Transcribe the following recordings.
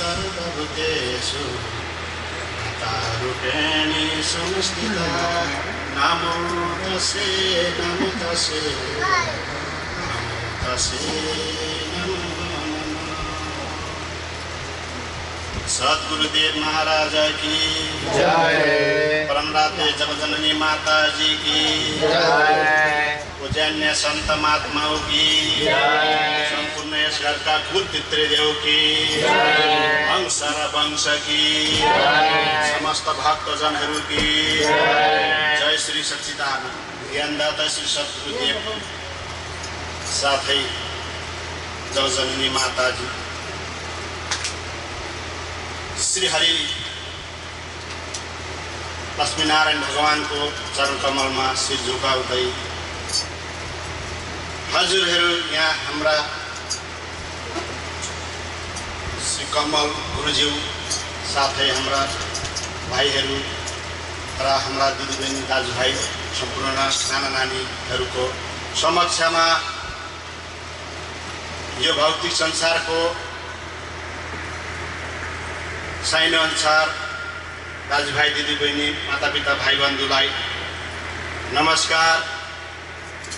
सर्वभूतेषु तारूपेणी संस्थिता नमो तस्यै नमो तस्यै नमो तस्यै सद्गुरुदेव महाराज की जय। परमराते जगजननी माता जी की जय। पूजन्य संत महात्माओं की जय। संपूर्ण इस घर का कुल पितृदेव की जय। वंश वंश की जय। समस्त भक्तजनहरू की जय। जय श्री सच्चिदानंद ज्ञानदाता श्री सद्गुरुदेव साथै जगजननी माता जी श्री हरि लक्ष्मीनारायण भगवान को चरण कमल में सिर झुकाउँदै हजुरहरू यहाँ हाम्रा श्री कमल गुरुज्यू साथै हाम्रा भाइहरू र हाम्रा दिदीबहिनी दाजुभाइ सम्पूर्ण साना नानीहरूको समक्षमा यो भौतिक संसारको साइन अनुसार दाजुभाइ दिदीबहिनी मातापिता भाइ बन्धुलाई नमस्कार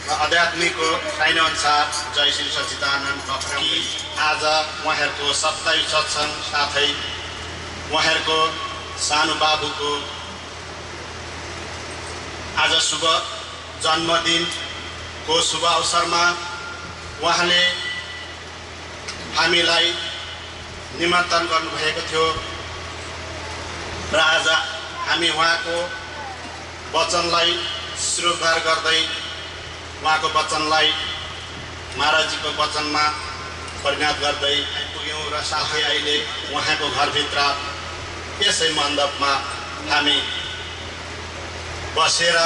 र आध्यात्मिकको साइन अनुसार जय श्री सच्चिदानन्द भक्ति आज उहाँहरूको 27 सत्सङ्ग साथै उहाँहरूको सानो बाबुको आज शुभ जन्मदिनको शुभ अवसरमा उहाँले हामीलाई निमन्त्रण गर्नुभएको थियो र आज हामी उहाँको वचनलाई स्वीकार गर्दै उहाँको वचनलाई महाराजजीको वचनमा परिणत गर्दै आइपुग्यौँ र साथै अहिले उहाँको घरभित्र यसै मण्डपमा हामी बसेर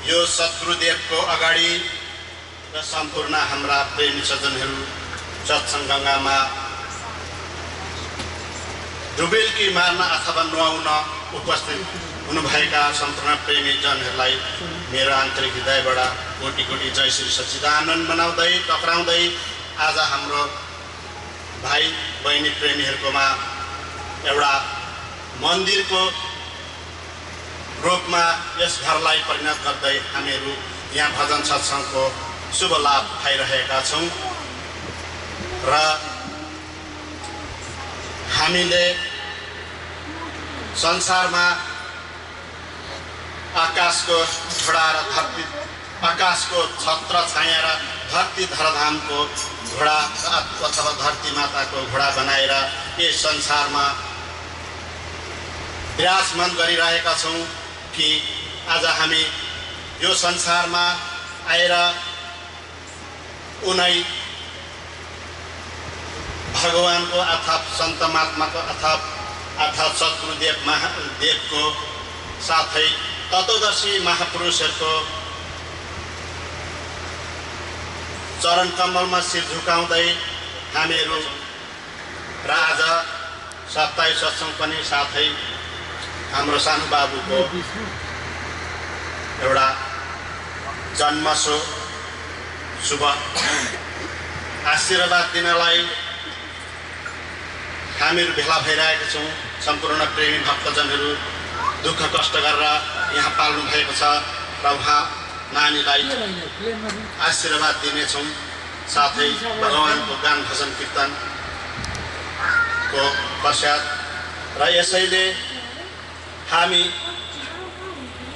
यो सद्गुरुदेवको अगाडि र सम्पूर्ण हाम्रा प्रेमी सज्जनहरू सत्सङ्ग गङ्गामा डुबेलकी मार्न अथवा नुहाउन उपस्थित हुनुभएका सम्पूर्ण प्रेमी जनहरूलाई मेरो आन्तरिक हृदयबाट कोटि कोटि जय श्री सच्चिदानन्द मनाउँदै टक्राउँदै आज हाम्रो भाइ बहिनी प्रेमीहरूकोमा एउटा मन्दिरको रूपमा यस घरलाई परिणत गर्दै हामीहरू यहाँ भजन सत्सङ्गको शुभ लाभ पाइरहेका छौँ र हामीले संसारमा आकाशको घोडा र धरती आकाशको छत्र छाया र धरती धराधामको घोडा अथवा धरती माताको घोडा बनाएर यस संसारमा विराजमान गरिरहेका छौँ कि आज हामी यो संसारमा आएर उनै भगवानको अथवा सन्त महात्माको अथवा सद्गुरुदेव महादेवको साथै तत्वदर्शी महापुरुषहरूको चरण कमलमा सिर झुकाउँदै हामीहरू र आज 27 सत्सङ्ग पनि साथै हाम्रो सानो बाबुको एउटा जन्मसो शुभ आशीर्वाद दिनलाई हामीहरू भेला भइरहेका छौँ। सम्पूर्ण प्रेमी भक्तजनहरू दुःख कष्ट गरेर यहाँ पाल्नु भएको छ र उहाँ नानीलाई आशीर्वाद दिनेछौँ। साथै भगवानको गान भजन कीर्तनको पश्चात र यसैले हामी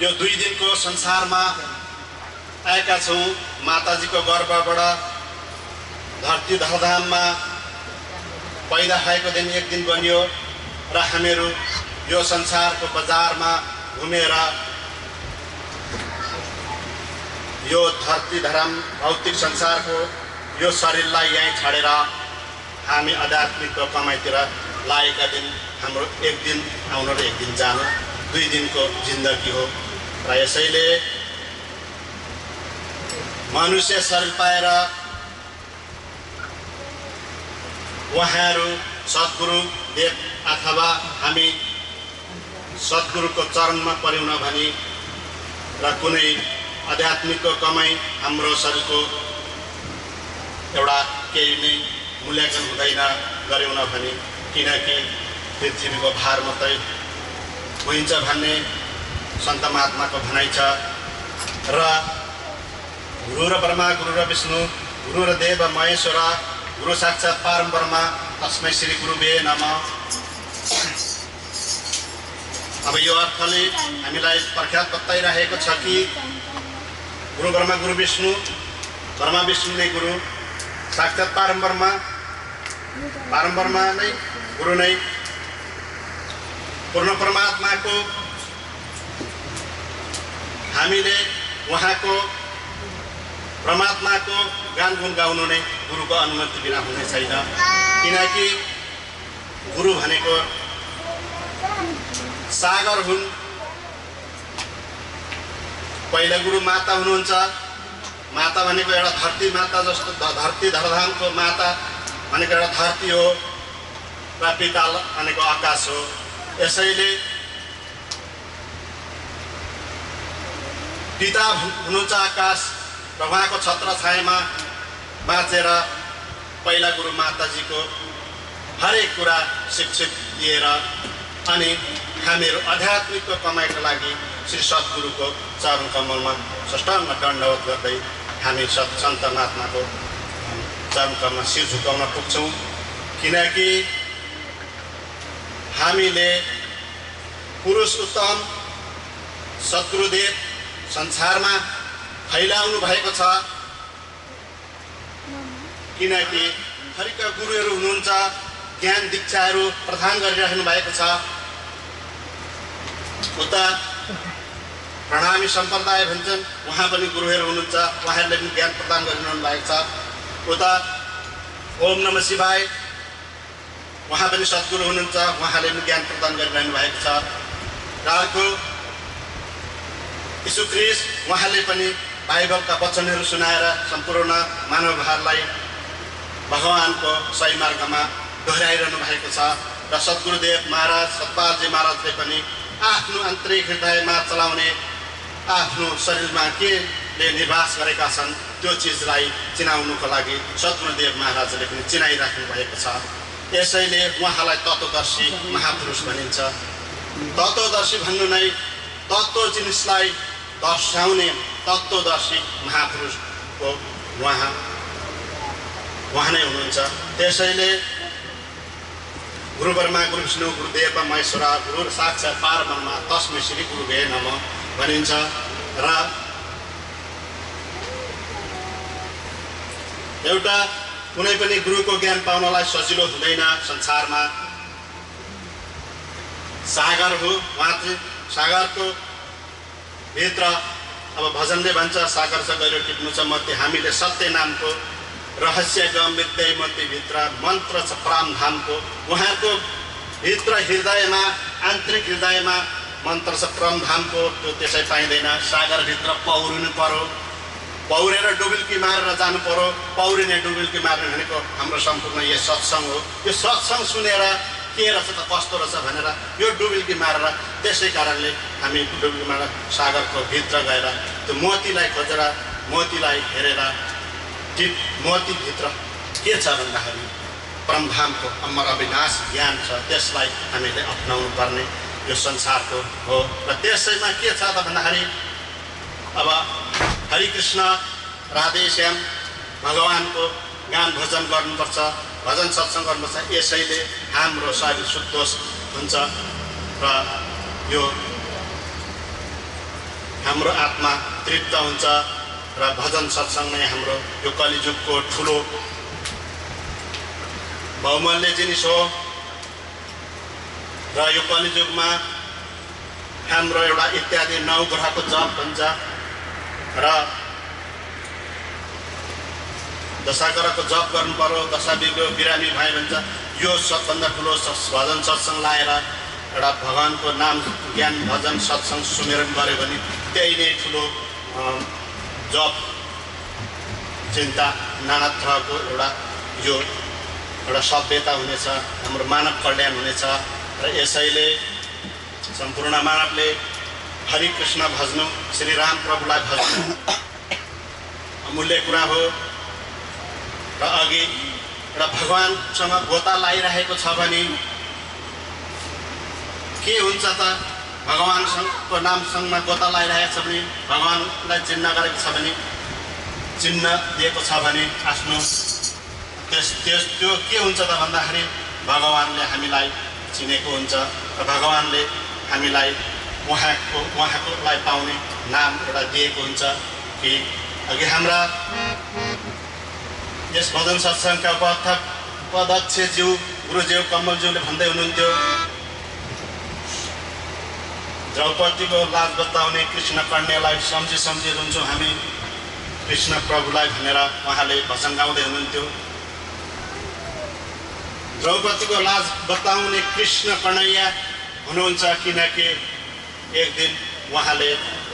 यो 2 दिनको संसारमा आएका छौँ। माताजीको गर्भबाट धरती धराधाममा पैदा भएको दिन एक दिन बनियो र हामीहरू यो संसारको बजारमा घुमेर यो धरती धराम भौतिक संसारको यो शरीरलाई यहीँ छाडेर हामी आध्यात्मिकको कमाइतिर लागेका दिन हाम्रो एक दिन आउनु र एक दिन जानु 2 दिनको जिन्दगी हो र यसैले मनुष्य शरीर पाएर उहाँहरू सद्गुरु देव अथवा हामी सद्गुरुको चरणमा पर्यौँ भने र कुनै आध्यात्मिकको कमाई हाम्रो शरीरको एउटा केही नै मूल्याङ्कन हुँदैन गऱ्यौँ भने, किनकि पृथ्वीको भार मात्रै हुन्छ भन्ने सन्त महात्माको भनाइ छ। र गुरु र ब्रह्मा, गुरु र विष्णु, गुरु र देव महेश्वर, गुरु साक्षात् परब्रह्म, तस्मै श्री गुरुवे नमः। अब यो अर्थले हामीलाई प्रख्यात बताइरहेको छ कि गुरु ब्रह्मा, गुरु विष्णु, ब्रह्मा विष्णु नै गुरु, साक्षात् परब्रह्म, परब्रह्म नै गुरु नै, पूर्ण परमात्माको हामीले उहाँको परमात्माको गान गुण गाउनु नै गुरुको अनुमति बिना हुने छैन। किनकि गुरु भनेको सागर हुन्। पहिला गुरु माता हुनुहुन्छ। माता भनेको एउटा धरती माता जस्तो, धरती धरधामको माता भनेको एउटा धरती हो र पिता भनेको आकाश हो। यसैले पिता हुनुहुन्छ आकाश र उहाँको छत्र छायामा बाँचेर पहिला गुरु माताजीको हरेक कुरा शिक्षित दिएर अनि हामीहरू आध्यात्मिकको कमाइको लागि श्री सद्गुरुको चरण कमलमा साष्टाङ्ग दण्डवत गर्दै हामी सन्त महात्माको चरण कमलमा शिर झुकाउन पुग्छौँ। किनकि हामीले पुरुष उत्तम सद्गुरुदेव संसारमा फैलाउनु भएको छ। किनकि थरीका गुरुहरू हुनुहुन्छ, ज्ञान दीक्षाहरू प्रदान गरिराख्नु भएको छ। उता प्रणामी सम्प्रदाय भन्छन्, उहाँ पनि गुरुहरू हुनुहुन्छ, उहाँहरूले पनि ज्ञान प्रदान गरिरहनु भएको छ। उता ओम नमः शिवाय, उहाँ पनि सद्गुरु हुनुहुन्छ, उहाँले पनि ज्ञान प्रदान गरिरहनु भएको छ। र अर्को यीशु ख्रीष्ट, उहाँले पनि बाइबलका वचनहरू सुनाएर सम्पूर्ण मानवहरूलाई भगवानको सही मार्गमा दोहोऱ्याइरहनु भएको छ। र सद्गुरुदेव महाराज सतपालजी महाराजले पनि आफ्नो आन्तरिक हृदयमा चलाउने आफ्नो शरीरमा केले निवास गरेका छन् त्यो चिजलाई चिनाउनुको लागि सद्गुरुदेव महाराजले पनि चिनाइराख्नु भएको छ। यसैले उहाँलाई तत्त्वदर्शी महापुरुष भनिन्छ। तत्त्वदर्शी भन्नु नै तत्त्व जिनिसलाई दर्शाउने तत्त्वदर्शी महापुरुषको उहाँ नै हुनुहुन्छ। त्यसैले गुरु ब्रह्मा, गुरु विष्णु, गुरुदेव महेश्वर, गुरु साक्षात् परब्रह्म, तस्मै श्री गुरुवे नमः भनिन्छ। र एउटा कुनै पनि गुरुको ज्ञान पाउनलाई सजिलो हुँदैन। संसारमा सागर हो, उहाँ चाहिँ सागरको भित्र अब भजनले भन्छ सागर छ गहिरो टिप्नु छ मध्य, हामीले सत्य नामको रहस्य गम्भीरतै मध्यभित्र मन्त्र छ परमधामको। उहाँको भित्र हृदयमा, आन्तरिक हृदयमा मन्त्र छ परमधामको, त्यो त्यसै पाइँदैन। सागरभित्र पौरिनु पर्यो, पौरेर डुबुल्की मारेर जानु पर्यो। पौरिने डुबुल्की मार्ने भनेको हाम्रो सम्पूर्ण यो सत्सङ्ग हो। यो सत्सङ्ग सुनेर के रहेछ त कस्तो रहेछ भनेर यो डुबुल्की मारेर, त्यसै कारणले हामी डुबुल्की मारेर सागरको भित्र गएर त्यो मोतीलाई खोजेर, मोतीलाई हेरेर मोतीभित्र के छ भन्दाखेरि परमधामको अमर अविनाश ज्ञान छ, त्यसलाई हामीले अपनाउनु पर्ने यो संसारको हो। र त्यसैमा के छ त भन्दाखेरि अब हरिकृष्ण राधेश्याम भगवानको गान भजन गर्नुपर्छ, भजन सत्सङ्ग गर्नुपर्छ। यसैले हाम्रो शरीर शुद्ध हुन्छ र यो हाम्रो आत्मा तृप्त हुन्छ। र भजन सत्सङ्ग नै हाम्रो यो कलिजुगको ठुलो बहुमूल्य जिनिस हो। र यो कलिजुगमा हाम्रो एउटा इत्यादि 9 ग्रहको जप भन्छ र दशाग्रहको जप गर्नु पर्यो। दशाविको बिरामी भाइ भन्छ। यो सबभन्दा ठुलो भजन सत्सङ्ग लाएर एउटा भगवानको नाम ज्ञान भजन सत्सङ्ग सुमेरन गऱ्यो भने त्यही नै ठुलो जप चिन्ता नाना थरको यो एउटा सभ्यता हुनेछ, हाम्रो मानव कल्याण हुनेछ। र यसैले सम्पूर्ण मानवले हरिकृष्ण भज्नु, श्रीराम प्रभुलाई भज्नु अमूल्य कुरा हो। र अघि र भगवानसँग गोता लागिरहेको छ भने के हुन्छ त? भगवानको नामसँग गोता लागिरहेको छ भने, भगवानलाई चिन्न गरेको छ भने, चिन्ह दिएको छ भने आफ्नो त्यो के हुन्छ त भन्दाखेरि भगवानले हामीलाई चिनेको हुन्छ र भगवानले हामीलाई उहाँकोलाई पाउने नाम एउटा दिएको हुन्छ कि अघि हाम्रा यस भजन सत्सङ्गका उपाध्यक्षज्यू गुरुज्यू कमलज्यूले भन्दै हुनुहुन्थ्यो, द्रौपदीको लाज बताउने कृष्ण कन्यालाई सम्झी सम्झी रुन्छौँ हामी कृष्ण प्रभुलाई भनेर उहाँले भजन गाउँदै हुनुहुन्थ्यो। द्रौपदीको लाज बताउने कृष्ण कन्हैया हुनुहुन्छ किनकि एक दिन उहाँले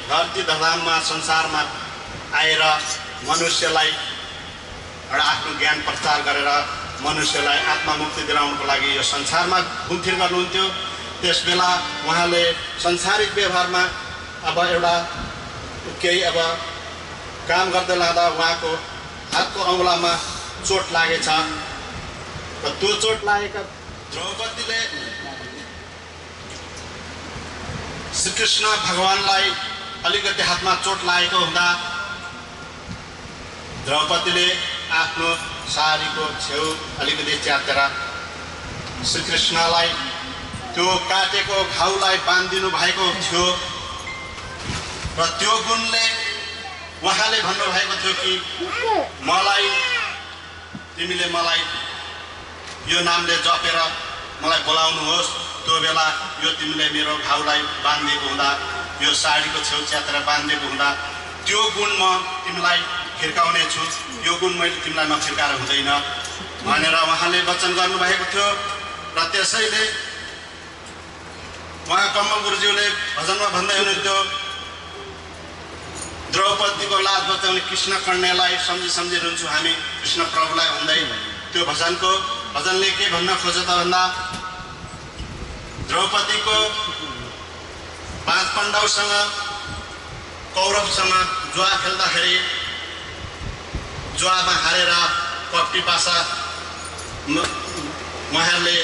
धरती धराममा संसारमा आएर मनुष्यलाई एउटा आफ्नो ज्ञान प्रचार गरेर मनुष्यलाई आत्ममुक्ति दिलाउनको लागि यो संसारमा घुमफिर गर्नुहुन्थ्यो। त्यस बेला उहाँले संसारिक व्यवहारमा अब एउटा केही अब काम गर्दै लाँदा उहाँको हातको औँलामा चोट लागेछ र त्यो चोट लागेका द्रौपदीले श्रीकृष्ण भगवानलाई अलिकति हातमा चोट लागेको हुँदा द्रौपदीले आफ्नो साडीको छेउ अलिकति च्यातेर श्रीकृष्णलाई त्यो काटेको घाउलाई बाँधिदिनु भएको थियो र त्यो गुणले उहाँले भन्नुभएको थियो कि तिमीले मलाई यो नामले जपेर मलाई बोलाउनुहोस्। त्यो बेला यो तिमीले मेरो घाउलाई बाँधिएको हुँदा, यो साडीको छेउ च्यातेर बाँधिएको हुँदा त्यो गुण म तिमीलाई फिर्काउने छु, यो गुण मैले तिमीलाई नफिर्काएर हुँदैन भनेर उहाँले वचन गर्नुभएको थियो। र त्यसैले उहाँ कम्मल गुरुज्यूले भजनमा भन्दै हुनुहुन्थ्यो, द्रौपदीको लाज बचाउने कृष्ण कन्यालाई सम्झी सम्झी रुन्छौँ हामी कृष्ण प्रभुलाई भन्दै त्यो भजनले के भन्न खोज्यो त भन्दा द्रौपदीको 5 पाण्डवसँग कौरवसँग जुवा खेल्दाखेरि जुवामा हारेर कपटी पासा उहाँहरूले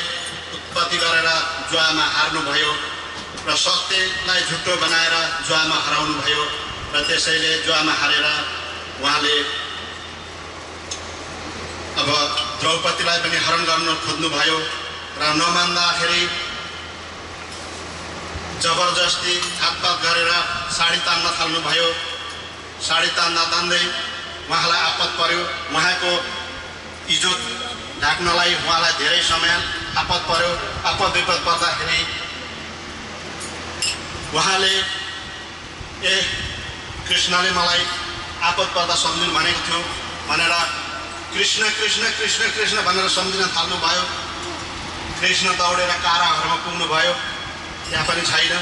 उत्पत्ति गरेर जुवामा हार्नुभयो र सत्यलाई झुटो बनाएर जुवामा हराउनु भयो र त्यसैले जुवामा हारेर उहाँले अब द्रौपदीलाई पनि हरण गर्न खोज्नुभयो र नमान्दाखेरि जबरजस्ती हातपात गरेर साडी तान्न थाल्नुभयो। साडी तान्दै उहाँलाई आपत पर्यो, उहाँको इज्जत ढाक्नलाई उहाँलाई धेरै समय आपत पर्यो। आपत विपद पर्दाखेरि उहाँले कृष्णले मलाई आपत पर्दा सम्झिनु भनेको थियो भनेर कृष्ण कृष्ण कृष्ण कृष्ण भनेर सम्झिन थाल्नुभयो। कृष्ण दौडेर कारागारमा पुग्नुभयो, त्यहाँ पनि छैन।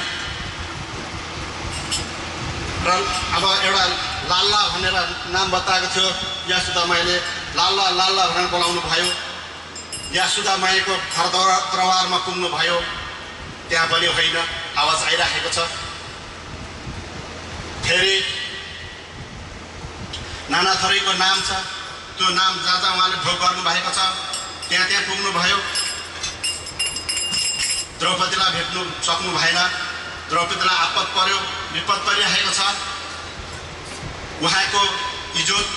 र अब एउटा लाल्ला भनेर नाम बताएको थियो यासुदामाईले, लाल्ला लाल्ला भनेर बोलाउनु भयो। यासुदामाईको घरद्वारमा पुग्नुभयो, त्यहाँ पनि होइन, आवाज आइराखेको छ। फेरि नाना थरीको नाम छ, त्यो नाम जहाँ जहाँ उहाँले भोग गर्नुभएको छ त्यहाँ पुग्नुभयो। द्रौपदीलाई भेट्नु सक्नु भएन, द्रौपदीलाई आपत पर्यो, विपद परिरहेको छ। उहाँको इज्जत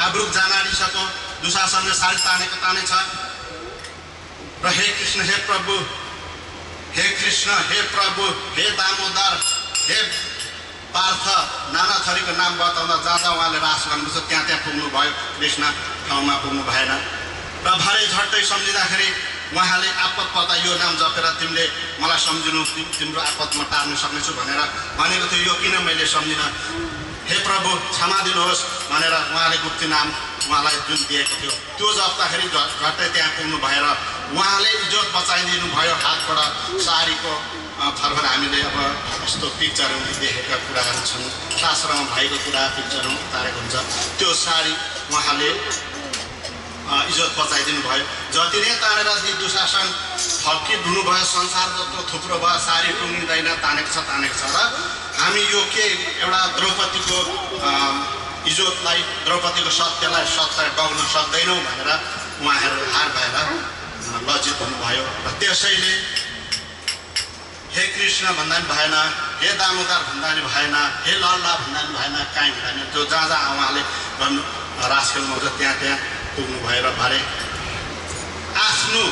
आब्रुक जान आँटिसक्यो, दुशासनले साडी ताने छ र हे कृष्ण, हे प्रभु, हे कृष्ण, हे प्रभु, हे दामोदर, हे पार्थ नाना थरीको नाम बताउँदा जहाँ जहाँ उहाँले रास गर्नुपर्छ त्यहाँ पुग्नुभयो। कृष्ण ठाउँमा पुग्नु भएन र भरे झट्टै सम्झिँदाखेरि उहाँले आपत पर्दा यो नाम जपेर तिमीले मलाई सम्झिनु, तिम्रो आपत म टार्न सक्नेछु भनेर भनेको थियो। यो किन मैले सम्झिनँ, हे प्रभु क्षमा दिनुहोस् भनेर उहाँले गुप्ती नाम उहाँलाई जुन दिएको थियो त्यो जप्दाखेरि झट्टै त्यहाँ पुग्नु भएर उहाँले इज्जत बचाइदिनु भयो। हातबाट साडीको थरभर हामीले अब यस्तो पिक्चरहरू देखेका कुराहरू छन्, शास्त्रमा भएको कुरा पिक्चरहरू उतारेको हुन्छ। त्यो साडी उहाँले इज्जत बचाइदिनु भयो। जति नै तानेर दुशासन फर्किदिनु भयो, संसार जस्तो थुप्रो भयो, साडी टुङ्गिँदैन, तानेको छ र हामी यो के एउटा द्रौपदीको इज्जतलाई, द्रौपदीको सत्यलाई डग्न सक्दैनौँ भनेर उहाँहरू हार भएर लज्जित हुनुभयो र त्यसैले हे कृष्ण भन्दा पनि भएन, हे दामोदर भन्दा पनि भएन, हे लल्ला भन्दा पनि भएन, काहीँ भएन। जो जहाँ जहाँ उहाँले गर्नु राजखेलमा हुन्छ त्यहाँ पुग्नु भएर भरे आफ्नो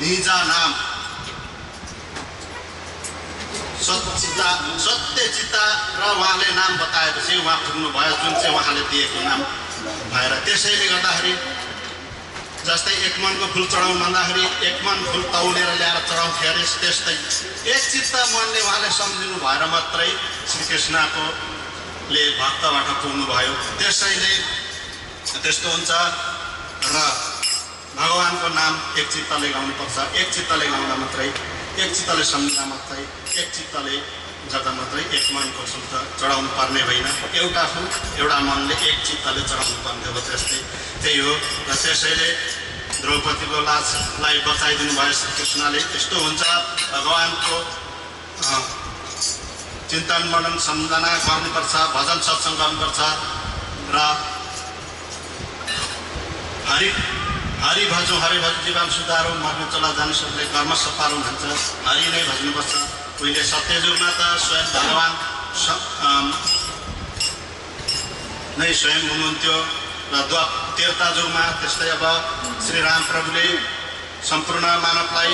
निजा नाम सत्यचित्ता र उहाँले नाम बताएपछि उहाँ पुग्नु भयो जुन चाहिँ उहाँले दिएको नाम भएर। त्यसैले गर्दाखेरि जस्तै एक मनको फुल चढाउँ भन्दाखेरि एक मन फुल तौलेर ल्याएर चढाउँथे अरे, त्यस्तै एक चित्त मनले उहाँले सम्झिनु भएर मात्रै श्रीकृष्णले भक्तबाट पुग्नु भयो। त्यसैले त्यस्तो हुन्छ र भगवानको नाम एक चित्तले गाउनुपर्छ। एक चित्तले गाउँदा मात्रै, एक चित्तले सम्झिँदा मात्रै, एक चित्तले गर्दा मात्रै एक मनको फुल त चढाउनु पर्ने होइन, एउटा फुल एउटा मनले एक चित्तले चढाउनु पर्ने हो। त्यही हो र त्यसैले द्रौपदीको लाजलाई बचाइदिनु भयो श्रीकृष्णले। त्यस्तो हुन्छ भगवानको चिन्तन मनन सम्झना गर्नुपर्छ, भजन सत्सङ्ग गर्नुपर्छ र हरि भजौँ जीवन सुधारौँ, मर्नु चला जानु सबले कर्म सपारौँ भन्छ। हरि नै भज्नुपर्छ। उहिले सत्ययुगमा त स्वयं भगवान नै स्वयं हुनुहुन्थ्यो र त्रेता युगमा त्यस्तै अब श्रीराम प्रभुले सम्पूर्ण मानवलाई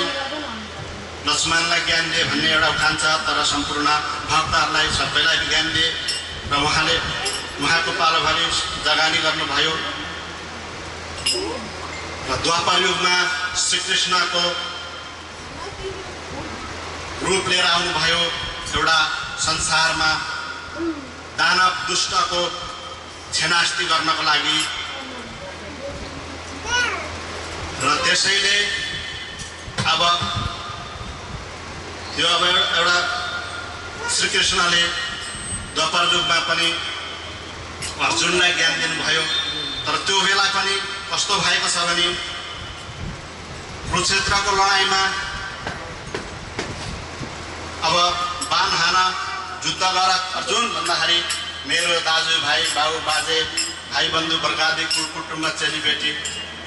लक्ष्मणलाई ज्ञान दिए भन्ने एउटा उखान छ, तर सम्पूर्ण भक्तहरूलाई सबैलाई ज्ञान दिए र उहाँले उहाँको पालोभरि जगानी गर्नुभयो। र द्वापर युगमा श्रीकृष्णको रूप लिएर आउनुभयो एउटा संसारमा दानव दुष्टको छेनास्ती गर्नको लागि। र त्यसैले अब यो अब एउटा श्रीकृष्णले द्वापर युगमा पनि अर्जुनलाई ज्ञान दिनुभयो। तर त्यो बेला पनि कस्तो भएको छ भने कुरुक्षेत्रको लडाइँमा अब बाण हाना युद्ध गर अर्जुन भन्दाखेरि मेरो दाजुभाइ बाबु बाजे भाइ बन्धु वर्गादि कुटुम्ब चेलीबेटी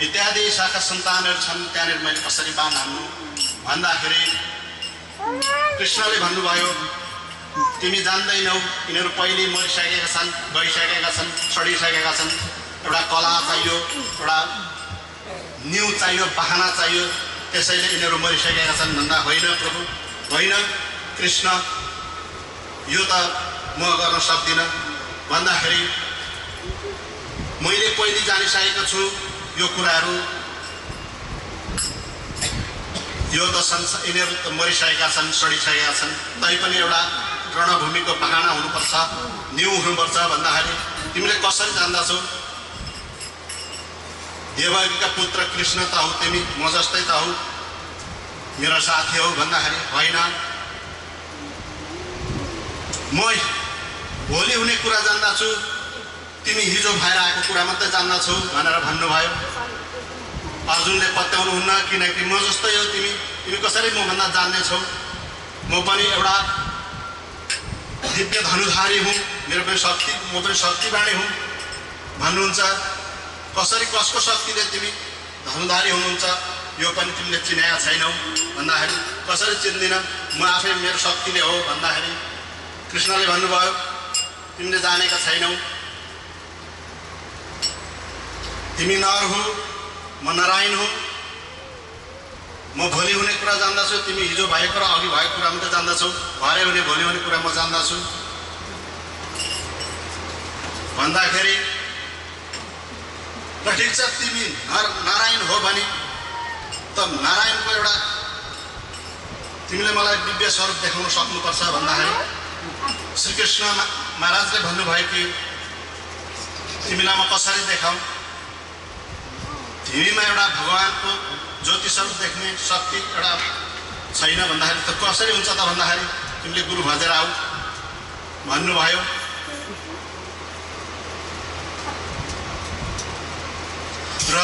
इत्यादि शाखा सन्तानहरू छन्, त्यहाँनिर मैले कसरी बाण हान्नु भन्दाखेरि कृष्णले भन्नुभयो तिमी जान्दैनौ, यिनीहरू पहिले मरिसकेका छन्, गइसकेका छन्, सडिसकेका छन्। एउटा कला चाहियो, एउटा न्यु चाहियो, बहाना चाहियो, त्यसैले यिनीहरू मरिसकेका छन् भन्दा होइन प्रभु, होइन कृष्ण, यो त म गर्न सक्दिनँ भन्दाखेरि मैले पहिले जानिसकेको छु यो कुराहरू, यो त यिनीहरू त मरिसकेका छन्, सडिसकेका छन्, तैपनि एउटा रणभूमिको बहाना हुनुपर्छ, न्यु हुनुपर्छ भन्दाखेरि तिमीले कसरी जान्दछौ? देवकीका पुत्र कृष्ण त हौ तिमी, म जस्तै त हौ, मेरो साथी हौ भन्दाखेरि होइन, म भोलि हुने कुरा जान्दछु, तिमी हिजो भएर आएको कुरा मात्रै जान्दछौ भनेर भन्नुभयो। अर्जुनले पत्याउनुहुन्न, किनकि म जस्तै हो तिमी, तिमी कसरी मभन्दा जान्नेछौ? म पनि एउटा दिव्य धनुधारी हुँ, मेरो पनि शक्ति, म पनि शक्तिवाणी हुँ भन्नुहुन्छ। कसरी कसको शक्तिले तिमी धनुधारी हुनुहुन्छ यो पनि तिमीले चिनाएका छैनौ भन्दाखेरि कसरी चिन्दिन, म आफै मेरो शक्तिले हो भन्दाखेरि कृष्णले भन्नुभयो तिमीले जानेका छैनौ, तिमी नर हो, म नारायण हुँ, म भोलि हुने कुरा जान्दछु, तिमी हिजो भएको र अघि भएको कुरा मात्रै जान्दछौ, भरे हुने भोलि हुने कुरा म जान्दछु भन्दाखेरि र ठिक छ तिमी नारायण हो भने त नारायणको एउटा तिमीले मलाई दिव्य स्वरूप देखाउन सक्नुपर्छ भन्दाखेरि श्रीकृष्ण महाराजले भन्नुभयो कि तिमीलाई म कसरी देखाउँ? तिमीमा एउटा भगवानको ज्योति स्वरूप देख्ने शक्ति एउटा छैन भन्दाखेरि त कसरी हुन्छ त भन्दाखेरि तिमीले गुरु भजेर आऊ भन्नुभयो। र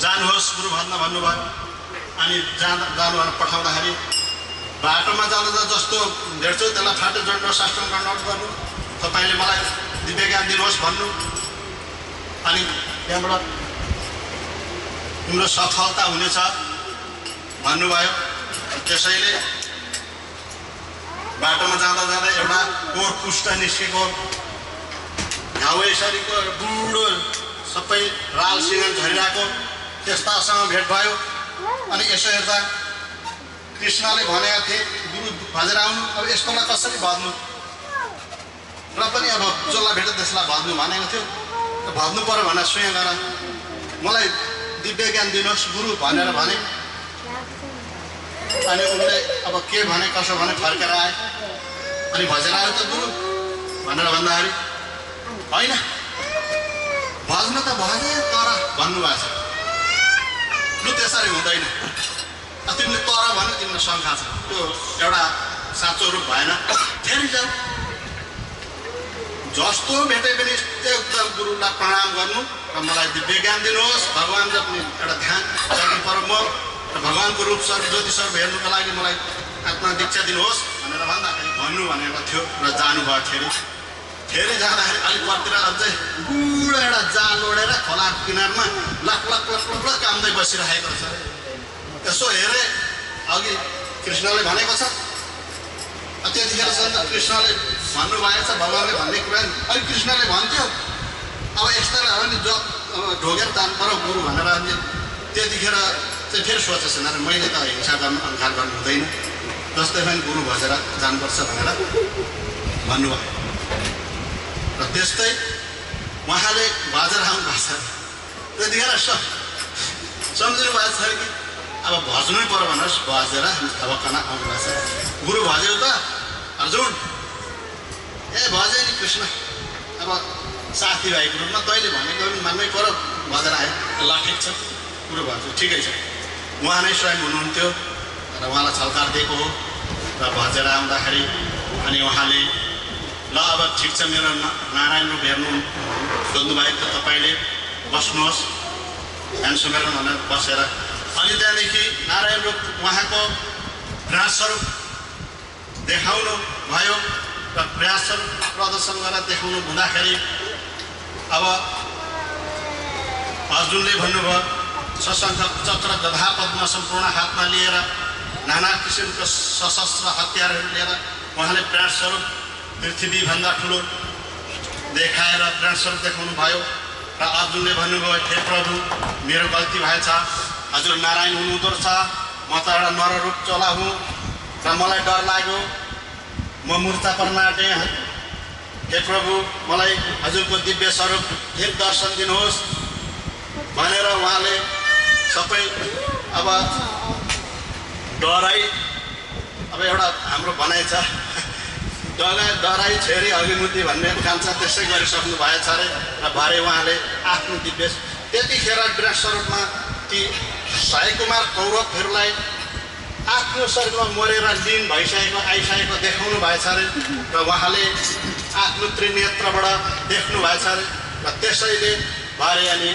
जानुहोस् गुरु भन्नुभयो। अनि जानु भनेर पठाउँदाखेरि बाटोमा जाँदा जस्तो भेट्छु त्यसलाई फाटे जन्ड शास्त्र कन्डक्ट गर्नु, तपाईँले मलाई दिव्य ज्ञान दिनुहोस् भन्नु। अनि त्यहाँबाट तिम्रो सफलता हुनेछ भन्नुभयो। त्यसैले बाटोमा जाँदा जाँदा एउटा कोर कुष्ठ निस्केको घाउ यसरीको बुढो सबै राल सिँगान झरिरहेको त्यस्तासँग भेट भयो। अनि यसो हेर्दा कृष्णले भनेका थिए गुरु भजेर आउनु, अब यस्तोलाई कसरी भज्नु, र पनि अब जसलाई भेट्यो त्यसलाई भज्नु भनेको थियो। भज्नु पर्यो भनेर स्वयं गर मलाई दिव्य ज्ञान दिनुहोस् गुरु भनेर भने। अनि उनले अब के भने कसो भने फर्केर आए। अनि भजेर आयो त गुरु भनेर भन्दाखेरि होइन भज्नु त भजे तर भन्नुभएको छ। लु त्यसरी हुँदैन, तिमीले तर भन्नु तिमीले शङ्का छ, त्यो एउटा साँचो रूप भएन। फेरि जाऊ जस्तो भेटे पनि एकदम गुरुलाई प्रणाम गर्नु र मलाई दिव्य ज्ञान दिनुहोस्, भगवान् जप्ने एउटा ध्यान गर्नु पर्यो। म भगवान्को रूप स्वरूप ज्योति स्वरूप हेर्नुको लागि मलाई आत्मा दीक्षा दिनुहोस् भनेर भन्दाखेरि भन्नु भनेर थियो र जानुभयो। फेरि जाँदाखेरि अलिक परतिर अझै बुढो एउटा जाल ओढेर खोला किनारमा लक लक लक लक लक काम्दै बसिरहेको छ। यसो हेरे अघि कृष्णले भनेको छ। त्यतिखेरसम्म कृष्णले भन्नुभएको छ भगवान्ले भन्ने कुरा। अनि कृष्णले भन्थ्यो अब यस्तोलाई हो नि जो ढोगेर जानु पर्यो गुरु भनेर। अनि त्यतिखेर चाहिँ फेरि सोचेछन् अरे मैले त हिंसा गर्नु अहङ्कार गर्नु हुँदैन, जस्तै पनि गुरु भजेर जानुपर्छ भनेर भन्नुभयो। र त्यस्तै उहाँले भजेर आउनु भएको छ। त्यतिखेर सम्झिनु भएको छ कि अब भज्नै पर्यो भनेर भजेर अब कना आउनु भएको छ। गुरु भज्यौ त अर्जुन, ए भजे नि कृष्ण, अब साथीभाइको रूपमा तैँले भनेको पनि मान्नै पर्यो भजेर आयो। ल ठिक छ गुरु भन्छु, ठिकै छ। उहाँ नै स्वयं हुनुहुन्थ्यो र उहाँलाई छलकार दिएको हो र भजेर आउँदाखेरि अनि उहाँले ल अब ठिक छ मेरो नारायण रूप हेर्नु खोज्नुभएको त तपाईँले बस्नुहोस् ध्यान सुमेर भनेर बसेर। अनि त्यहाँदेखि नारायण रूप उहाँको प्रयासस्वरूप देखाउनु भयो र प्रयासस्वरूप प्रदर्शन गरेर देखाउनु हुँदाखेरि अब अर्जुनले भन्नुभयो सशङ्ख चक्र गधा पद्म सम्पूर्ण हातमा लिएर नाना किसिमको सशस्त्र हतियारहरू लिएर उहाँले प्राणस्वरूप पृथ्वीभन्दा ठुलो देखाएर प्राणस्वरूप देखाउनु भयो। र अर्जुनले भन्नुभयो हे प्रभु मेरो गल्ती भएछ, हजुर नारायण हुनुहुँदो रहेछ, म त एउटा नररूप चला हुँ र मलाई डर लाग्यो, म मूर्छा पर्न आँटेँ। हे प्रभु मलाई हजुरको दिव्य स्वरूप फेरि दर्शन दिनुहोस् भनेर उहाँले सबै अब डराइ, अब एउटा हाम्रो भनाइ छ डराइ छेरी अभिमुति भन्ने खान्छ, त्यसै गरिसक्नु भएछ अरे। र भरे उहाँले आफ्नो दिव्य त्यतिखेर विराट स्वरूपमा ती साईकुमार कौरवहरूलाई आफ्नो शरीरमा मरेर लीन भइसकेको आइसकेको देखाउनु भएछ अरे। र उहाँले आफ्नो त्रिनेत्रबाट देख्नु भएछ अरे। र त्यसैले भरे अनि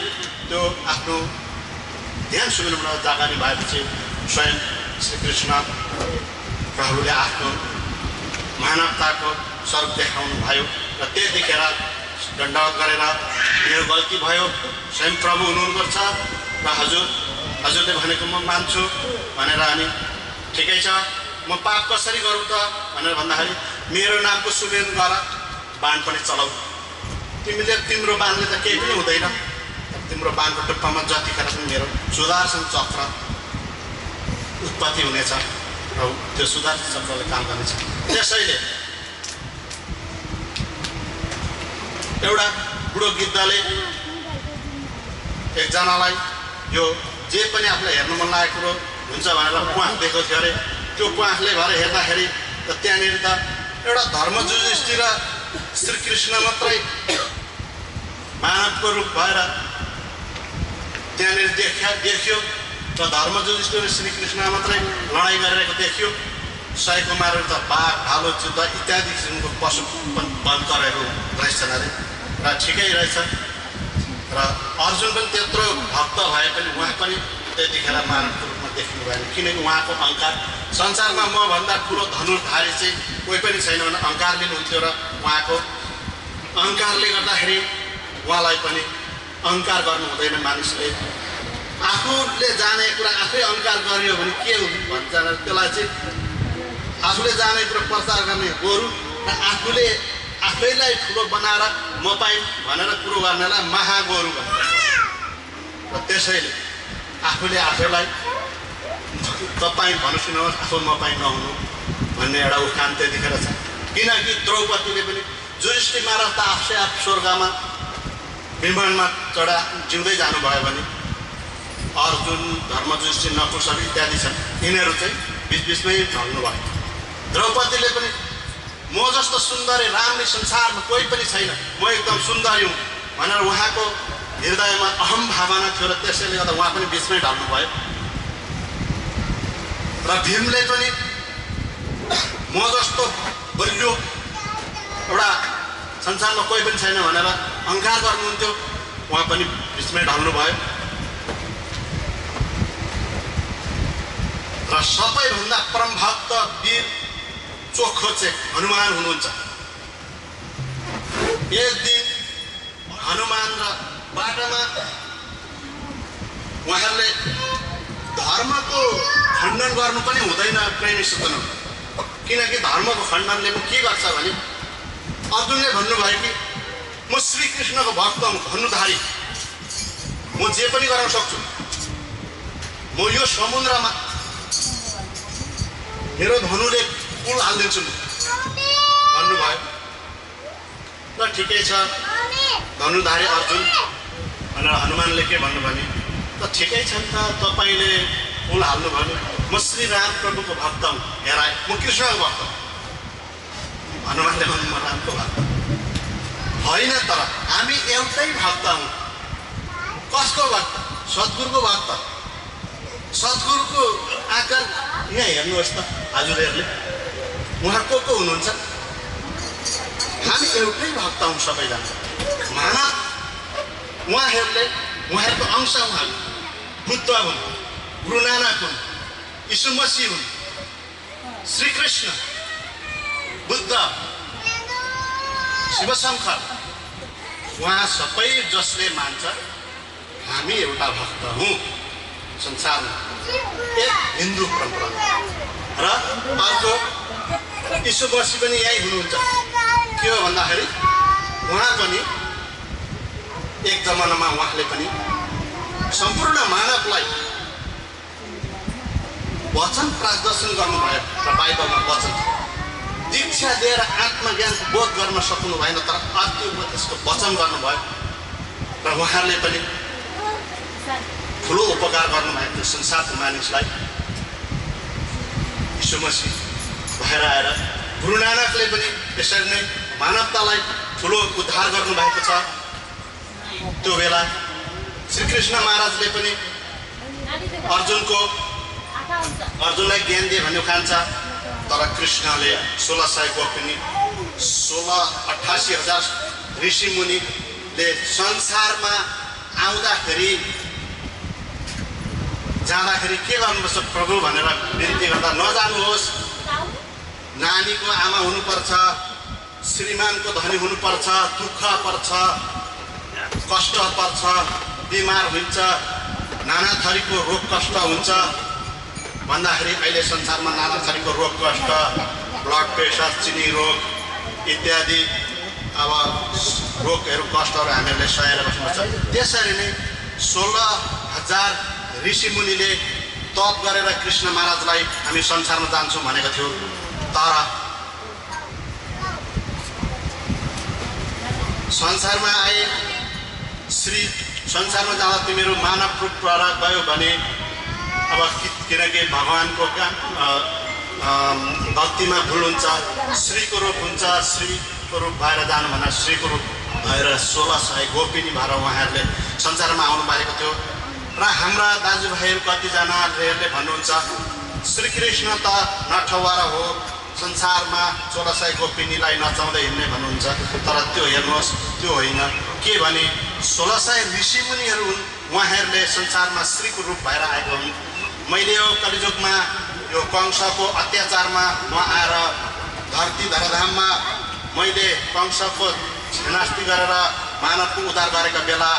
त्यो आफ्नो ध्यान सुमिरबाट जागरी भएपछि स्वयं श्रीकृष्ण प्रभुले आफ्नो मानवताको स्वरूप देखाउनु भयो। र त्यतिखेर दण्डवत गरेर मेरो गल्ती भयो, स्वयं प्रभु हुनुपर्छ र हजुरले भनेको म मान्छु भनेर अनि ठिकै छ म पाप कसरी गरौँ त भनेर भन्दाखेरि मेरो नामको सुमेन गर बाण पनि चलाऊ, तिमीले तिम्रो बाणले त केही पनि हुँदैन, तिम्रो बाणको टुप्पामा जतिखेर पनि मेरो सुदर्शन चक्र उत्पत्ति हुनेछ र त्यो सुदर्शन चक्रले काम गर्नेछ। त्यसैले एउटा बुढो गिद्धले एकजनालाई यो जे पनि आफूलाई हेर्नु मन लागेको कुरो हुन्छ भनेर प्वाख दिएको थियो अरे। त्यो प्वाखले भएर हेर्दाखेरि त त्यहाँनिर त एउटा धर्मजुधिष्ठिर र श्रीकृष्ण मात्रै मानवको रूप भएर त्यहाँनिर देखियो र धर्मजुधिष्ठिर र श्रीकृष्ण मात्रै लडाइँ गरिरहेको देखियो। साईकुमारहरू त बाघ भालु जुद्ध इत्यादि किसिमको पशु वनकरहरू रहेछन् अरे र ठिकै रहेछ। र अर्जुन पनि त्यत्रो भक्त भए पनि उहाँ पनि त्यतिखेर मानवको रूपमा देख्नु भएन, किनकि उहाँको अहङ्कार संसारमा मभन्दा ठुलो धनुर्धारी चाहिँ कोही पनि छैन भने अहङ्कार लिनुहुन्थ्यो र उहाँको अहङ्कारले गर्दाखेरि उहाँलाई पनि अहङ्कार गर्नु हुँदैन। मानिसले आफूले जाने कुरा आफै अङ्कार गरियो भने के भन्छ त्यसलाई चाहिँ आफूले जाने कुरा प्रचार गर्ने गोरु र आफूले आफैलाई ठुलो बनाएर म पाएँ भनेर कुरो गर्नेलाई महागोरु भन्छ। र त्यसैले आफूले आफैलाई तपाईँ भन्नु सुन्नुहोस् आफू म पाएँ नहुनु भन्ने एउटा उखान त्यतिखेर छ। किनकि द्रौपदीले पनि युधिष्ठिर महाराज त आफै आफ स्वर्गमा विमानमा चढा जिउँदै जानुभयो भने अर्जुन धर्मयुधिष्ठिर नकुल इत्यादि छन् यिनीहरू चाहिँ बिचबिचमै ढल्नुभयो। द्रौपदीले पनि म जस्तो सुन्दरी राम्री संसारमा कोही पनि छैन, म एकदम सुन्दरी हुँ भनेर उहाँको हृदयमा अहम भावना थियो र त्यसैले गर्दा उहाँ पनि बिचमै ढल्नुभयो। र भीमले पनि म जस्तो बलियो एउटा संसारमा कोही पनि छैन भनेर अहङ्कार गर्नुहुन्थ्यो, उहाँ पनि बिचमै ढल्नुभयो। र सबैभन्दा परम भक्त वीर चोखो चाहिँ हनुमान हुनुहुन्छ। एक दिन हनुमान र बाटोमा उहाँहरूले धर्मको खण्डन गर्नु पनि हुँदैन प्रेमी सुतन, किनकि धर्मको खण्डनले पनि के गर्छ भने अर्जुनले भन्नुभयो कि म श्रीकृष्णको भक्त हुँ, धनुधारी, म जे पनि गर्न सक्छु, म यो समुद्रमा मेरो धनुले पुल हालिदिन्छु भन्नुभयो। र ठिकै छ धनुधारी अर्जुन भनेर हनुमानले के भन्नु भने त ठिकै छ नि त, तपाईँले पुल हाल्नुभयो भने म श्री राम प्रभुको भक्त हुँ, हेराए म कृष्णको भक्त हुँ। हनुमानले भन्नु म रामको भक्त होइन, तर हामी एउटै भक्त हौँ। कसको भक्त? सद्गुरुको भक्त। सद्गुरुको आकार यहाँ हेर्नुहोस् त हजुरहरूले, उहाँ को हुनुहुन्छ? हामी एउटै भक्त हौँ सबैजना मानव। उहाँहरूको अंश उहाँ बुद्ध हुन्, गुरु नानक हुन्, यीशु मसीह हुन्, श्रीकृष्ण, बुद्ध, शिवशङ्कर, उहाँ सबै जसले मान्छ हामी एउटा भक्त हौँ संसारमा। एक हिन्दू परम्परा र अर्को यीशु मसीह पनि यहीँ हुनुहुन्छ। के हो भन्दाखेरि उहाँ पनि एक जमानामा उहाँले पनि सम्पूर्ण मानवलाई वचन प्रदर्शन गर्नुभयो र बाइबलमा वचन दीक्षा दिएर आत्मज्ञानको बोध गर्न सक्नु भएन, तर अर्को त्यसको वचन गर्नुभयो र उहाँहरूले पनि ठुलो उपकार गर्नुभएको थियो संसारको मानिसलाई। यीशु मसीह भएर आएर गुरु नानकले पनि यसरी नै मानवतालाई ठुलो उद्धार गर्नुभएको छ। त्यो बेला श्रीकृष्ण महाराजले पनि अर्जुनलाई ज्ञान दिए भन्ने खान्छ, तर कृष्णले 1600 गोपिनी 88,000 ऋषि मुनिले संसारमा जाँदाखेरि के गर्नुपर्छ प्रभु भनेर विनती गर्दा नजानुहोस्, नानीको आमा हुनुपर्छ, श्रीमानको धनी हुनुपर्छ, दुःख पर्छ, कष्ट पर्छ, बिमार हुन्छ, नाना थरीको रोग कष्ट हुन्छ भन्दाखेरि अहिले संसारमा नाना थरीको रोग कष्ट, ब्लड प्रेसर, चिनी रोग इत्यादि अब रोगहरू कष्टहरू हामीहरूले सहेर बस्नुपर्छ। त्यसरी नै 16,000 ऋषि मुनिले तप गरेर कृष्ण महाराजलाई हामी संसारमा जान्छौँ भनेको थियो, तर संसारमा आए संसारमा जाँदा तिमीहरू मानव रूप प्रयोग गयो भने अब किनकि भगवानको भक्तिमा भुल हुन्छ, श्रीको रूप हुन्छ, श्रीको रूप भएर जानु भन्दा श्रीको रूप भएर 1600 गोपिनी भएर उहाँहरूले संसारमा आउनु भएको थियो। र हाम्रा दाजुभाइहरू कतिजनाले भन्नुहुन्छ श्रीकृष्ण त नठौरा हो, संसारमा 1600 गोपिनीलाई नचाउँदै हिँड्ने भन्नुहुन्छ, तर त्यो हेर्नुहोस् त्यो होइन। के भने 1600 ऋषि मुनिहरू हुन्, उहाँहरूले संसारमा श्रीको रूप भएर आएको हुन्। मैले यो कलिजुगमा यो कंसको अत्याचारमा म आएर धरती धराधाममा मैले कंसको नास्ति गरेर मानवको उद्धार गरेका बेला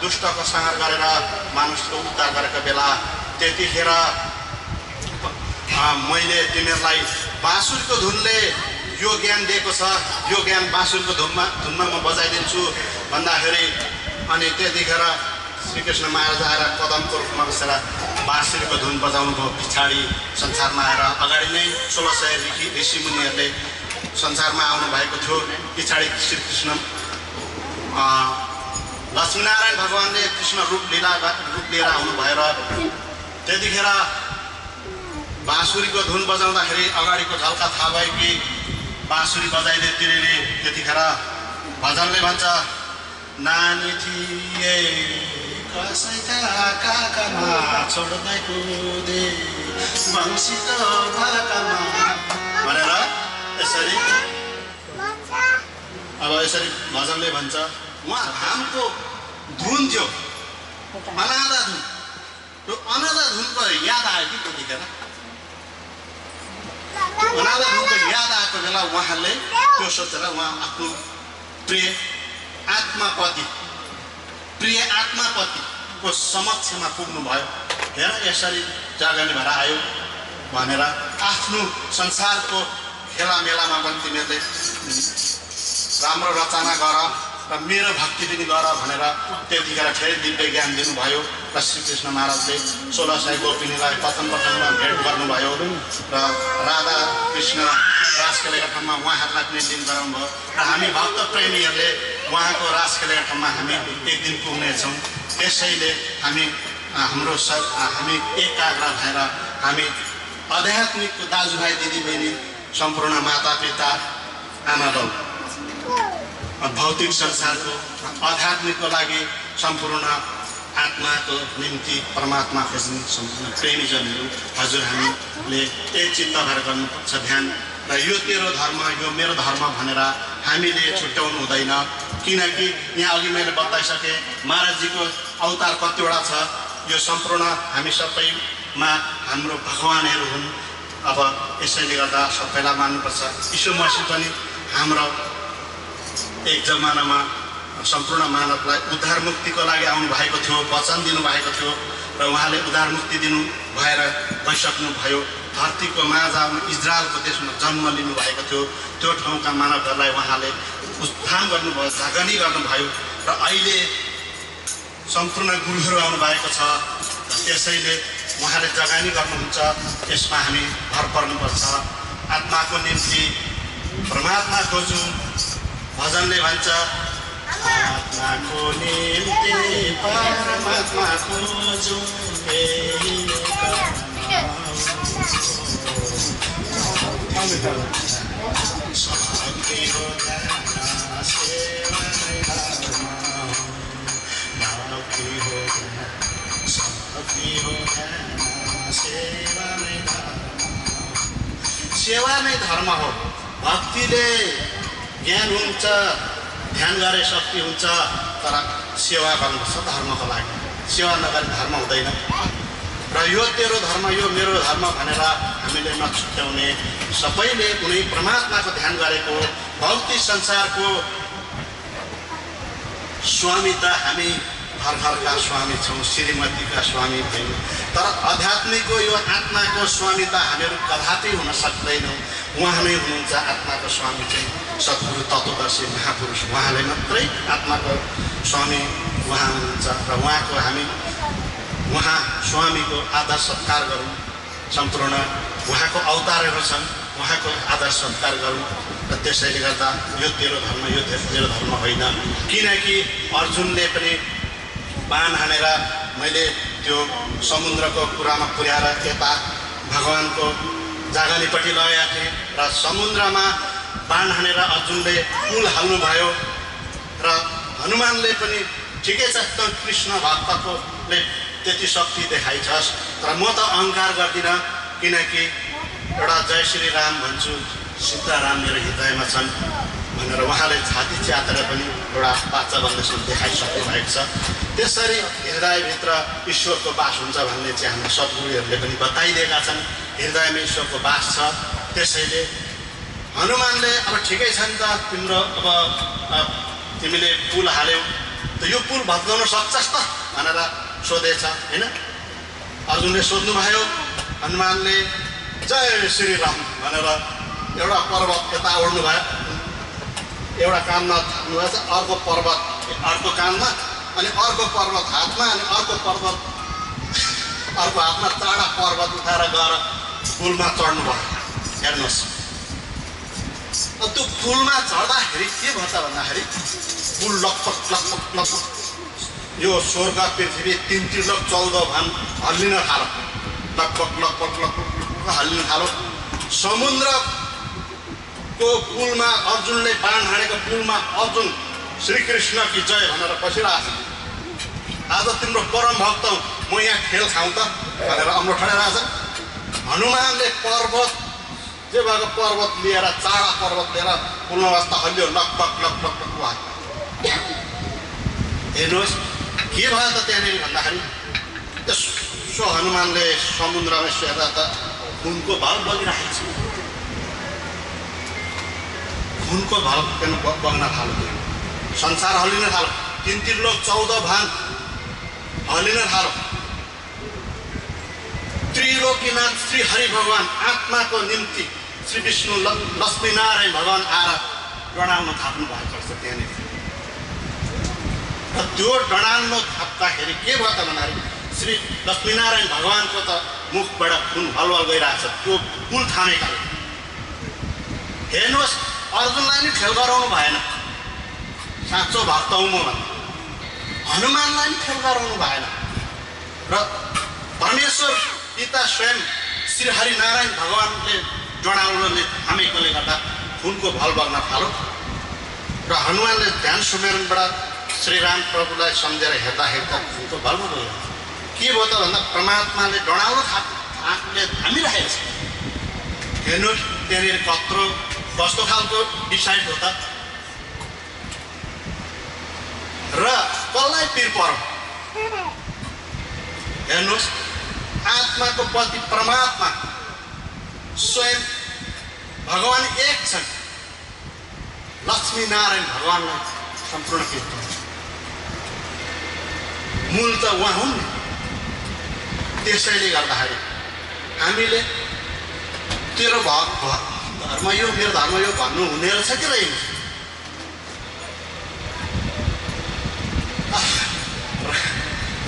दुष्टको संहार गरेर मानिसको उद्धार गरेको बेला त्यतिखेर मैले तिमीहरूलाई बाँसुरीको धुनले यो ज्ञान दिएको छ, यो ज्ञान बाँसुरीको धुनमा म बजाइदिन्छु भन्दाखेरि अनि त्यतिखेर श्रीकृष्ण महाराज आएर कदमको रूपमा बसेर बाँसुरीको धुन बजाउनुको पछाडि संसारमा आएर अगाडि नै 1600 ऋषिमुनिहरूले संसारमा आउनुभएको थियो। पछाडि श्रीकृष्ण लक्ष्मीनारायण भगवानले कृष्ण रूप लिएर आउनु भएर त्यतिखेर बाँसुरीको धुन बजाउँदाखेरि अगाडिको झल्का थाहा भयो कि बाँसुरी बजाइदिए तिमीले। त्यतिखेर भजनले भन्छ नानी थिए कसैका काकामा छोड्दै कुदे वंशीको भाकामा भनेर यसरी अब यसरी भजनले भन्छ। उहाँ धामको धुन थियो अनादा धुन, त्यो अनादा धुनको याद आयो कि त्यतिखेर अनादा धुनको याद आएको बेला उहाँले त्यो सोचेर उहाँ आफ्नो प्रिय आत्मापतिको समक्षमा पुग्नुभयो। हेर यसरी जागने भएर आयो भनेर आफ्नो संसारको खेलामेलामा पनि तिमीहरूले राम्रो रचना गर र मेरो भक्ति पनि गर भनेर त्यतिखेर फेरि दिव्य ज्ञान दिनुभयो। र श्रीकृष्ण महाराजले 1600 गोपिनीलाई प्रथममा भेट गर्नुभयो र राधा कृष्ण रास खेलेका ठाउँमा उहाँहरूलाई पनि दिन गराउनुभयो। र हामी भक्त प्रेमीहरूले उहाँको रास खेलेका ठाउँमा हामी एक दिन पुग्नेछौँ। त्यसैले हामी एकाग्र भएर हामी आध्यात्मिकको दाजुभाइ दिदीबहिनी सम्पूर्ण मातापिता आमाबाउ भौतिक संसारको आध्यात्मिकको लागि सम्पूर्ण आत्माको निम्ति परमात्मा खोज्ने सम्पूर्ण प्रेमीजनहरू हजुर हामीले एक चित्त भएर गर्नुपर्छ ध्यान। र यो तेरो धर्म यो मेरो धर्म भनेर हामीले छुट्याउनु हुँदैन। किनकि यहाँ अघि मैले बताइसकेँ महाराजजीको अवतार कतिवटा छ। यो सम्पूर्ण हामी सबैमा हाम्रो भगवानहरू हुन्। अब यसैले गर्दा सबैलाई मान्नुपर्छ। यीशु मसीह पनि हाम्रो एक जमानामा सम्पूर्ण मानवलाई उद्धार मुक्तिको लागि आउनु भएको थियो, वचन दिनुभएको थियो र उहाँले उद्धार मुक्ति दिनु भएर गइसक्नु भयो। धरतीको माझा इजरायलको देशमा जन्म लिनुभएको थियो। त्यो ठाउँका मानवहरूलाई उहाँले उत्थान गर्नुभयो, जागनी गर्नुभयो र अहिले सम्पूर्ण गुरुहरू आउनुभएको छ। त्यसैले उहाँले जगानी गर्नुहुन्छ। यसमा हामी भर पर्नुपर्छ। आत्माको निम्ति परमात्मा खोजौँ। भजनले भन्छ आत्माको निम्ति परमात्मा खोजौँ शक्ति हो सेवा नै धर्म हो। भक्तिले ज्ञान हुन्छ, ध्यान गरे शक्ति हुन्छ, तर सेवा गर्नुपर्छ धर्मको लागि। सेवा नगरे धर्म हुँदैन। र यो तेरो धर्म यो मेरो धर्म भनेर हामीले नछुट्याउने, सबैले कुनै परमात्माको ध्यान गरेको भौतिक संसारको स्वामी त हामी घर-घरका स्वामी छौँ, श्रीमतीका स्वामी भयौँ, तर आध्यात्मिकको यो आत्माको स्वामी त हामीहरू कदापि हुन सक्दैनौँ। उहाँ नै हुनुहुन्छ आत्माको स्वामी चाहिँ सद्गुरु तत्त्वदर्शी महापुरुष। उहाँले मात्रै आत्माको स्वामी उहाँ हुनुहुन्छ र उहाँको हामी उहाँ स्वामीको आदर सत्कार गरौँ। सम्पूर्ण उहाँको अवतारहरू छन्, उहाँको आदर सत्कार गरौँ। र त्यसैले गर्दा यो तेरो धर्म यो तेरो धर्म होइन। किनकि अर्जुनले पनि बाण हानेर मैले त्यो समुद्रको कुरामा पुर्याएर यता भगवानको जागनीपट्टि लगेका थिएँ र समुद्रमा बाण हानेर अर्जुनले पुल हाल्नुभयो र हनुमानले पनि ठिकै छ त कृष्ण भक्तकोले त्यति शक्ति देखाइछस्, तर म त अहङ्कार गर्दिनँ। किनकि एउटा जय श्री राम भन्छु, सीताराम मेरो हृदयमा छन् भनेर उहाँले छाती च्यातेर पनि एउटा बाचा बन्देसम्म देखाइसक्नु भएको छ। त्यसरी हृदयभित्र ईश्वरको बास हुन्छ भन्ने चाहिँ हाम्रो सद्गुरुहरूले पनि बताइदिएका छन्। हृदयमा ईश्वरको बास छ। त्यसैले हनुमानले अब ठिकै छ नि त तिम्रो अब तिमीले पुल हाल्यौ त यो पुल भत्काउन सक्छस् त भनेर सोधेछ हैन। अर्जुनले सोध्नुभयो, हनुमानले जय श्री राम भनेर एउटा पर्वत यता ओड्नु भयो, एउटा कानमा थाप्नुभएछ, अर्को पर्वत अर्को कानमा, अनि अर्को पर्वत हातमा, अनि अर्को पर्वत अर्को हातमा, चाँडा पर्वत उठाएर गएर पुलमा चढ्नु भयो। हेर्नुहोस्, त्यो पुलमा चढ्दाखेरि के भयो त भन्दाखेरि पुल लकपक लकपक लकपक यो स्वर्ग पृथ्वी तीन त्रिलोक 14 भान हल्लिन थाल्यो, लकपक लकपक लकपक हल्लिन थाल्यो। समुद्रको पुलमा अर्जुनले बाण हानेको पुलमा अर्जुन श्रीकृष्ण कि जय भनेर बसिरहेछ। आज तिम्रो परम भक्त म यहाँ खेल खाउँ त भनेर अम्रो ठडेरहेछ। हनुमानले पर्वत जे भएको पर्वत लिएर, चाँडा पर्वत लिएर पुलमा बस्दा हल्लियो, लकपक लकपक लकपक। हेर्नुहोस् के भयो त त्यहाँनिर भन्दाखेरि यसो हनुमानले समुद्रमा हेर्दा त खुनको भाल बगिरहेको छ, खुनको भाल बग्न थाल्यो, संसार हल्लिन थाल्यो, तीन त्रिलोक 14 भान हल्लिन थाल्यो। त्रिलोकीनाथ श्री हरि भगवान आत्माको निम्ति श्री विष्णु लक्ष्मीनारायण भगवान आएर डढाउन थाप्नु भएको छ त्यहाँनिर। र त्यो डढाउन थाप्दाखेरि के भयो त भन्दाखेरि श्री लक्ष्मीनारायण भगवानको त मुखबाट खुन हलवल गइरहेछ त्यो पुल थामेकाले। हेर्नुहोस्, अर्जुनलाई नि फेल गराउनु भएन, साँचो भक्त हुँ म भन्नु। हनुमानलाई नि फेल गराउनु भएन र परमेश्वर पिता स्वयं श्री हरिनारायण भगवानले डढाउनले थामेकोले गर्दा खुनको भल बग्न थाल्यो। र हनुमानले ध्यान सुमेरनबाट श्रीराम प्रभुलाई सम्झेर हेर्दा खुनको भल बग्यो। के भयो त भन्दा परमात्माले डढाउन थाप्ने थामिरहेको छ। हेर्नुहोस् त्यहाँनिर कस्तो खालको डिसाइड हो त। र कसलाई पिर पर्यो हेर्नुहोस्, आत्माको पति परमात्मा स्वयं भगवान एक छन्, लक्ष्मीनारायण भगवानलाई सम्पूर्ण पिर पर्छ। मूल त उहाँ हुन् नि। त्यसैले गर्दाखेरि हामीले तेरो धर्म यो मेरो धर्म यो भन्नु हुने रहेछ कि रहेन।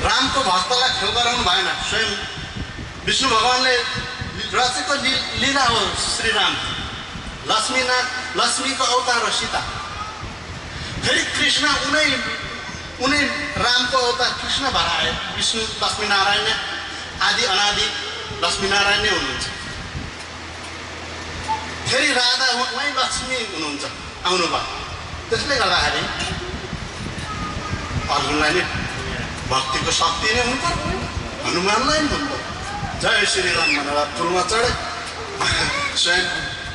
रामको भक्तलाई खेल गराउनु भएन, स्वयं विष्णु भगवानले रचेको लीला हो। श्रीराम लक्ष्मीको अवतार हो सीता। फेरि कृष्ण उनै रामको अवतार कृष्ण भएर आए। विष्णु लक्ष्मीनारायण आदि अनादि लक्ष्मीनारायण नै हुनुहुन्छ। फेरि राधा उहाँ लक्ष्मी हुनुहुन्छ, आउनुभयो। त्यसले गर्दाखेरि अर्जुनलाई नै भक्तिको शक्ति नै हुनु पर्यो, हनुमानलाई पनि हुनु पर्यो। जय श्रीराम भनेर पुलमा चढे। स्वयं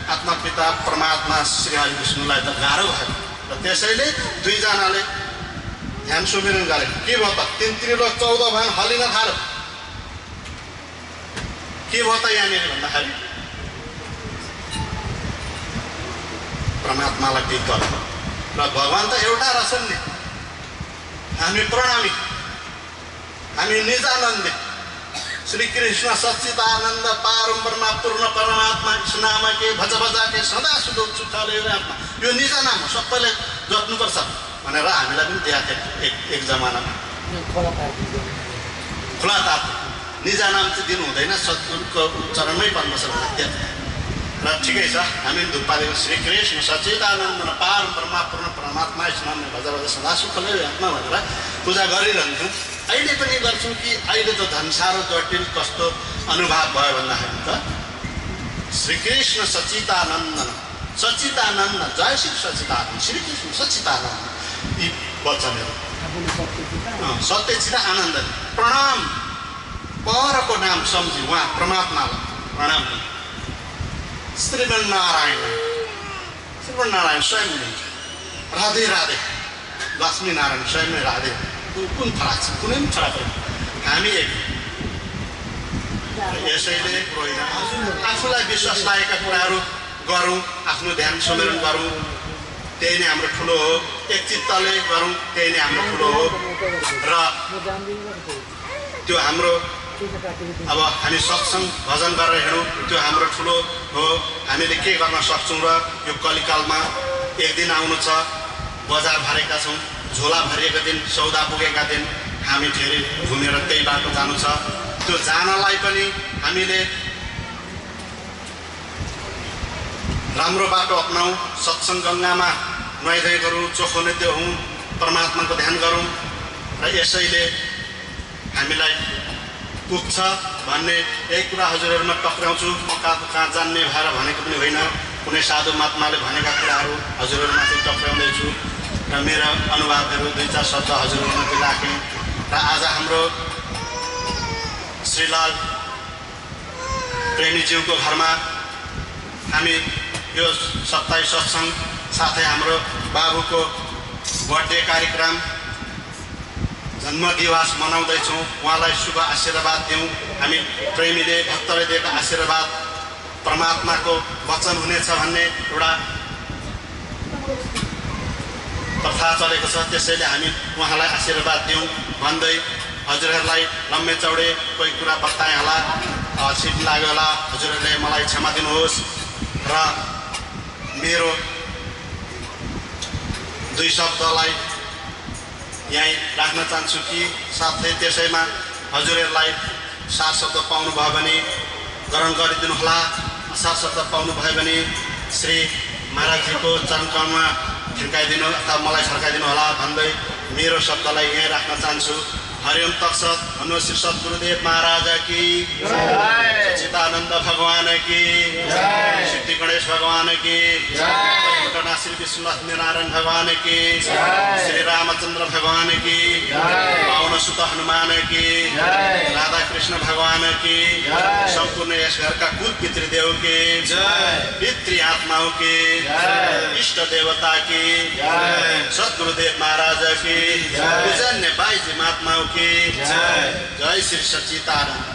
आत्मा पिता परमात्मा श्री हरि विष्णुलाई त गाह्रो भयो र त्यसैले दुईजनाले ध्यान सुमिरन गरे। के भयो त तीन त्रिलोक 14 भान हल्लिन थाल्यो। के भयो त यहाँनिर भन्दाखेरि परमात्मालाई टिक गर्नु र भगवान् त एउटा रहेछन् नि। हामी प्रणामी, हामी निजानन्दी श्री कृष्ण सच्चिदानन्द पारम ब्रह्म पूर्ण परमात्मा नाम के भज भजा के सदा सुख सुखले आत्मा। यो निजा नाम हो, सबैले जप्नुपर्छ भनेर हामीलाई पनि दिएको थियो एक जमानामा। खुला ताप निजा नाम चाहिँ दिनु हुँदैन, सद्गुरुको चरणमै पर्नुपर्छ भनेर र ठिकै छ। हामी धुप्पादेको श्री कृष्ण सच्चिदानन्द पारम ब्रह्म पूर्ण परमात्मा नाम भज भजा सदा सुखले आत्मा भनेर पूजा गरिरहन्छौँ। अहिले पनि गर्छौँ कि अहिले त झन् साह्रो जटिल कस्तो अनुभव भयो भन्दाखेरि त श्रीकृष्ण सच्चिदानन्द जय श्री सच्चिदानन्द श्रीकृष्ण सच्चिदानन्द यी वचनहरू सत्यचित आनन्द प्रणाम परको नाम सम्झी उहाँ परमात्मालाई प्रणाम। श्रीमन्नारायण स्वयं हुनुहुन्छ। राधे राधे लक्ष्मीनारायण स्वयं नै राधे। कुन फरक छ? कुनै पनि फरक छैन, हामी एक। यसैले आफूलाई विश्वास लागेका कुराहरू गरौँ, आफ्नो ध्यान सुमिरन गरौँ त्यही नै हाम्रो ठुलो हो। एक चित्तले गरौँ त्यही नै हाम्रो ठुलो हो। र त्यो हाम्रो अब हामी सत्सङ्ग भजन गरेर हिँडौँ त्यो हाम्रो ठुलो हो। हामीले के गर्न सक्छौँ र यो कलिकालमा एक दिन आउनु छ। बजार भरेका छौँ, झोला भरिएका दिन, सौदा पुगेका दिन हामी फेरि घुमेर त्यही बाटो जानु छ। त्यो जानलाई पनि हामीले राम्रो बाटो अपनाउँ, सत्सङ्ग गङ्गामा नुहाइधुवाइ गरौँ, चोखो नित्य हौँ, परमात्माको ध्यान गरौँ र यसैले हामीलाई पुग्छ भन्ने यही कुरा हजुरहरूमा टक्राउँछु। म कहाँ जान्ने भएर भनेको पनि होइन, कुनै साधु महात्माले भनेका कुराहरू हजुरहरूमाथि टक्राउँदैछु र मेरा अनुभवहरू 2-4 शब्द हजुरहरूमाथि राखेँ। र आज हाम्रो श्रीलाल प्रेमीज्यूको घरमा हामी यो 27 सत्सङ्ग साथै हाम्रो बाबुको बर्थडे कार्यक्रम जन्मदिवस मनाउँदैछौँ। उहाँलाई शुभ आशीर्वाद दिउँ। हामी प्रेमीले भक्तले दिएको आशीर्वाद परमात्माको वचन हुनेछ भन्ने एउटा प्रथा चलेको छ। त्यसैले हामी उहाँलाई आशीर्वाद दिउँ भन्दै हजुरहरूलाई लम्बे चौडे कोही कुरा बताएँ होला, छिट लाग्यो होला, हजुरहरूले मलाई क्षमा दिनुहोस्। र मेरो 2 शब्दलाई यहीँ राख्न चाहन्छु कि साथै त्यसैमा हजुरहरूलाई 7 शब्द पाउनुभयो भने ग्रहण गरिदिनु होला। 7 शब्द पाउनुभयो भने श्री महाराजजीको चरणकमलमा ठिर्काइदिनु अथवा मलाई छर्काइदिनु होला भन्दै मेरो शब्दलाई यहीँ राख्न चाहन्छु। हरिओम तत्सत। भन्नु श्री सद्गुरुदेव महाराज की जय, सच्चिदानन्द भगवान की जय, सिद्धि गणेश भगवान की जय, घटना श्री विष्णु लक्ष्मी नारायण भगवान की जय, श्री रामचंद्र भगवान की जय, पवन सुत हनुमान की जय, राधा कृष्ण भगवान की जय, संपूर्ण यस घर का कुल पितृदेव की जय, पितृ आत्माओं की जय, इष्ट देवता की जय, सद्गुरुदेव महाराज की जय, पूजन्य बाईजी महात्माओं की जय, जय श्री सच्चिदानंद।